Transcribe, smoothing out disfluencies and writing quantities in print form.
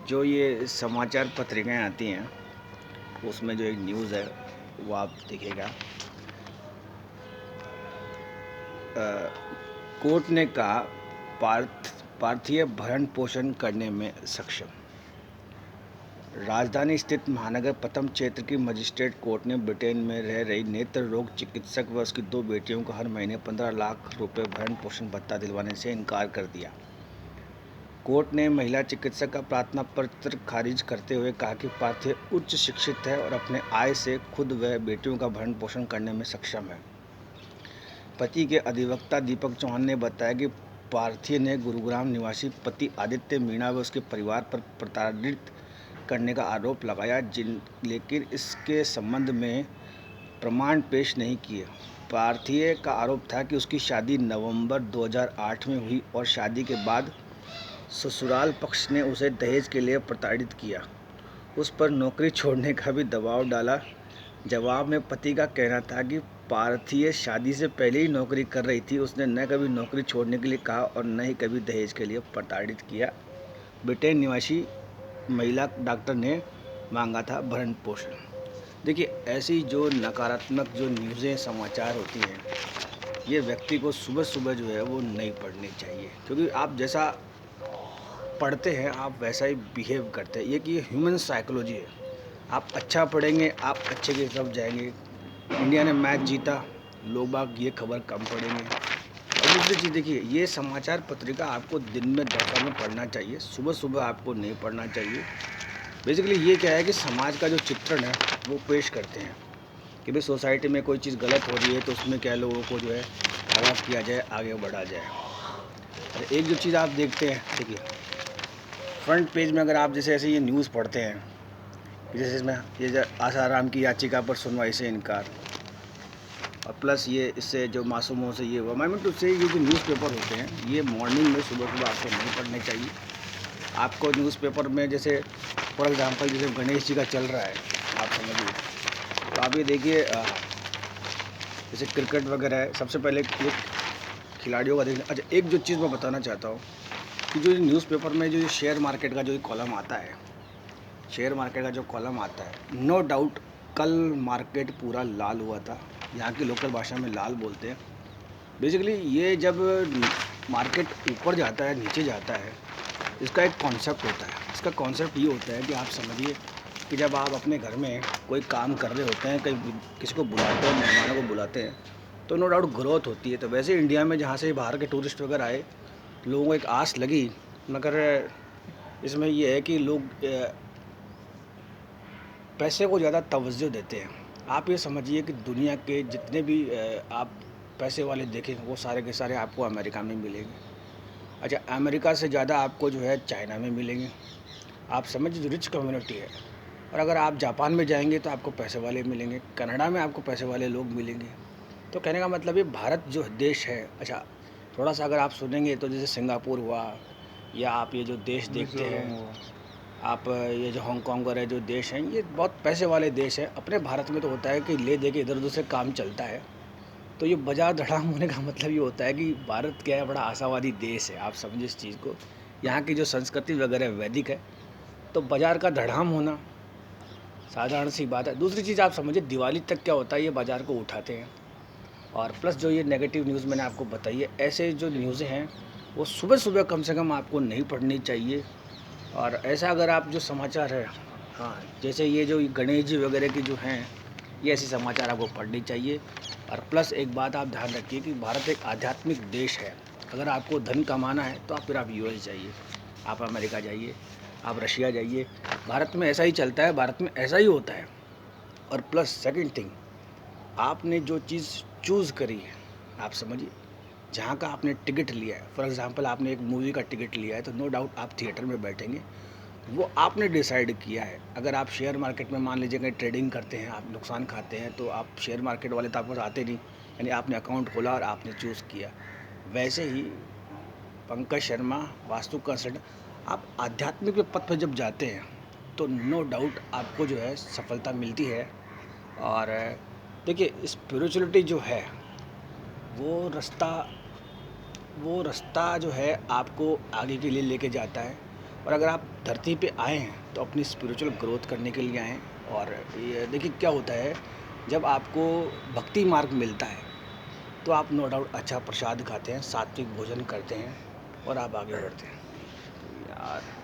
जो ये समाचार पत्रिकाएं आती हैं उसमें जो एक न्यूज़ है वो आप देखिएगा। कोर्ट ने कहा पार्थिव भरण पोषण करने में सक्षम। राजधानी स्थित महानगर प्रथम क्षेत्र की मजिस्ट्रेट कोर्ट ने ब्रिटेन में रह रही नेत्र रोग चिकित्सक व उसकी 2 बेटियों को हर महीने 15 लाख रुपए भरण पोषण भत्ता दिलवाने से इनकार कर दिया। कोर्ट ने महिला चिकित्सक का प्रार्थना पत्र खारिज करते हुए कहा कि पार्थिव उच्च शिक्षित है और अपने आय से खुद व बेटियों का भरण पोषण करने में सक्षम है। पति के अधिवक्ता दीपक चौहान ने बताया कि पार्थिव ने गुरुग्राम निवासी पति आदित्य मीणा व उसके परिवार पर प्रताड़ित करने का आरोप लगाया, लेकिन इसके संबंध में प्रमाण पेश नहीं किए। पार्थिव का आरोप था कि उसकी शादी नवंबर 2008 में हुई और शादी के बाद ससुराल पक्ष ने उसे दहेज के लिए प्रताड़ित किया, उस पर नौकरी छोड़ने का भी दबाव डाला। जवाब में पति का कहना था कि पार्थिव शादी से पहले ही नौकरी कर रही थी, उसने न कभी नौकरी छोड़ने के लिए कहा और न ही कभी दहेज के लिए प्रताड़ित किया। ब्रिटेन निवासी महिला डॉक्टर ने मांगा था भरण पोषण। देखिए, ऐसी जो नकारात्मक जो न्यूज़ें समाचार होती हैं, ये व्यक्ति को सुबह सुबह जो है वो नहीं पढ़नी चाहिए, क्योंकि आप जैसा पढ़ते हैं आप वैसा ही बिहेव करते हैं। ये कि ह्यूमन साइकोलॉजी है। आप अच्छा पढ़ेंगे, आप अच्छे की तरफ जाएंगे। इंडिया ने मैच जीता, लोग बाग ये खबर कम पढ़ेंगे। और दूसरी चीज़ देखिए, ये समाचार पत्रिका आपको दिन में दौरा में पढ़ना चाहिए, सुबह सुबह आपको नहीं पढ़ना चाहिए। बेसिकली ये क्या है कि समाज का जो चित्रण है वो पेश करते हैं कि भाई सोसाइटी में कोई चीज़ गलत हो रही है तो उसमें क्या लोगों को जो है आगाह किया जाए, आगे बढ़ा जाए। और एक जो चीज़ आप देखते हैं, देखिए फ्रंट पेज में अगर आप जैसे ऐसे ये न्यूज़ पढ़ते हैं कि जैसे इसमें ये आसाराम की याचिका पर सुनवाई से इनकार, और प्लस ये इससे जो मासूमों से ये हुआ, मैं तो उससे ये जो न्यूज़पेपर होते हैं ये मॉर्निंग में सुबह सुबह आपको नहीं पढ़ने चाहिए। आपको न्यूज़पेपर में जैसे फॉर एग्जांपल जैसे गणेश जी का चल रहा है, आप समझिए, तो आप ये देखिए जैसे क्रिकेट वगैरह है, सबसे पहले ये खिलाड़ियों का देखना। अच्छा, एक जो चीज़ मैं बताना चाहता हूँ कि जो न्यूज़पेपर में जो शेयर मार्केट का जो कॉलम आता है, शेयर मार्केट का जो कॉलम आता है, नो डाउट कल मार्केट पूरा लाल हुआ था। यहाँ की लोकल भाषा में लाल बोलते हैं। बेसिकली ये जब मार्केट ऊपर जाता है नीचे जाता है, इसका एक कॉन्सेप्ट होता है। इसका कॉन्सेप्ट ये होता है कि आप समझिए कि जब आप अपने घर में कोई काम कर रहे होते हैं, कहीं किसी को बुलाते हैं, मेहमानों को बुलाते हैं, तो नो डाउट ग्रोथ होती है। तो वैसे इंडिया में जहाँ से बाहर के टूरिस्ट वगैरह आए, लोगों को एक आस लगी, मगर इसमें ये है कि लोग पैसे को ज़्यादा तवज्जो देते हैं। आप ये समझिए कि दुनिया के जितने भी आप पैसे वाले देखें वो सारे के सारे आपको अमेरिका में मिलेंगे। अच्छा, अमेरिका से ज़्यादा आपको जो है चाइना में मिलेंगे। आप समझिए जो रिच कम्युनिटी है। और अगर आप जापान में जाएंगे तो आपको पैसे वाले मिलेंगे, कनाडा में आपको पैसे वाले लोग मिलेंगे। तो कहने का मतलब ये भारत जो देश है, अच्छा थोड़ा सा अगर आप सुनेंगे तो जैसे सिंगापुर हुआ, या आप ये जो देश देखते हैं, आप ये जो हांगकांग वगैरह जो देश हैं, ये बहुत पैसे वाले देश हैं। अपने भारत में तो होता है कि ले दे के इधर उधर से काम चलता है। तो ये बाजार धड़ाम होने का मतलब ये होता है कि भारत क्या है, बड़ा आशावादी देश है। आप समझिए इस चीज़ को। यहाँ की जो संस्कृति वगैरह वैदिक है, तो बाज़ार का धड़ाम होना साधारण सी बात है। दूसरी चीज़ आप समझिए, दिवाली तक क्या होता है, ये बाज़ार को उठाते हैं। और प्लस जो ये नेगेटिव न्यूज़ मैंने आपको बताई है, ऐसे जो न्यूज़ें हैं वो सुबह सुबह कम से कम आपको नहीं पढ़नी चाहिए। और ऐसा अगर आप जो समाचार है, हाँ, जैसे ये जो गणेश जी वगैरह की जो हैं, ये ऐसे समाचार आपको पढ़नी चाहिए। और प्लस एक बात आप ध्यान रखिए कि भारत एक आध्यात्मिक देश है। अगर आपको धन कमाना है तो आप फिर आप यूएस जाइए, आप अमेरिका जाइए, आप रशिया जाइए। भारत में ऐसा ही चलता है, भारत में ऐसा ही होता है। और प्लस सेकंड थिंग, आपने जो चीज़ चूज़ करी है, आप समझिए, जहाँ का आपने टिकट लिया है, फॉर एग्ज़ाम्पल आपने एक मूवी का टिकट लिया है, तो नो डाउट आप थिएटर में बैठेंगे, वो आपने डिसाइड किया है। अगर आप शेयर मार्केट में मान लीजिए कहीं ट्रेडिंग करते हैं, आप नुकसान खाते हैं, तो आप शेयर मार्केट वाले तो आपके पास आते नहीं, यानी आपने अकाउंट खोला और आपने चूज़ किया। वैसे ही पंकज शर्मा वास्तु कंसल्टेंट, आप आध्यात्मिक पथ पर जब जाते हैं तो नो डाउट आपको जो है सफलता मिलती है। और देखिए, स्पिरिचुअलिटी जो है वो रास्ता वो रास्ता जो है आपको आगे के लिए लेके जाता है। और अगर आप धरती पे आए हैं तो अपनी स्पिरिचुअल ग्रोथ करने के लिए आएँ। और ये देखिए क्या होता है, जब आपको भक्ति मार्ग मिलता है तो आप नो डाउट अच्छा प्रसाद खाते हैं, सात्विक भोजन करते हैं और आप आगे बढ़ते हैं। यार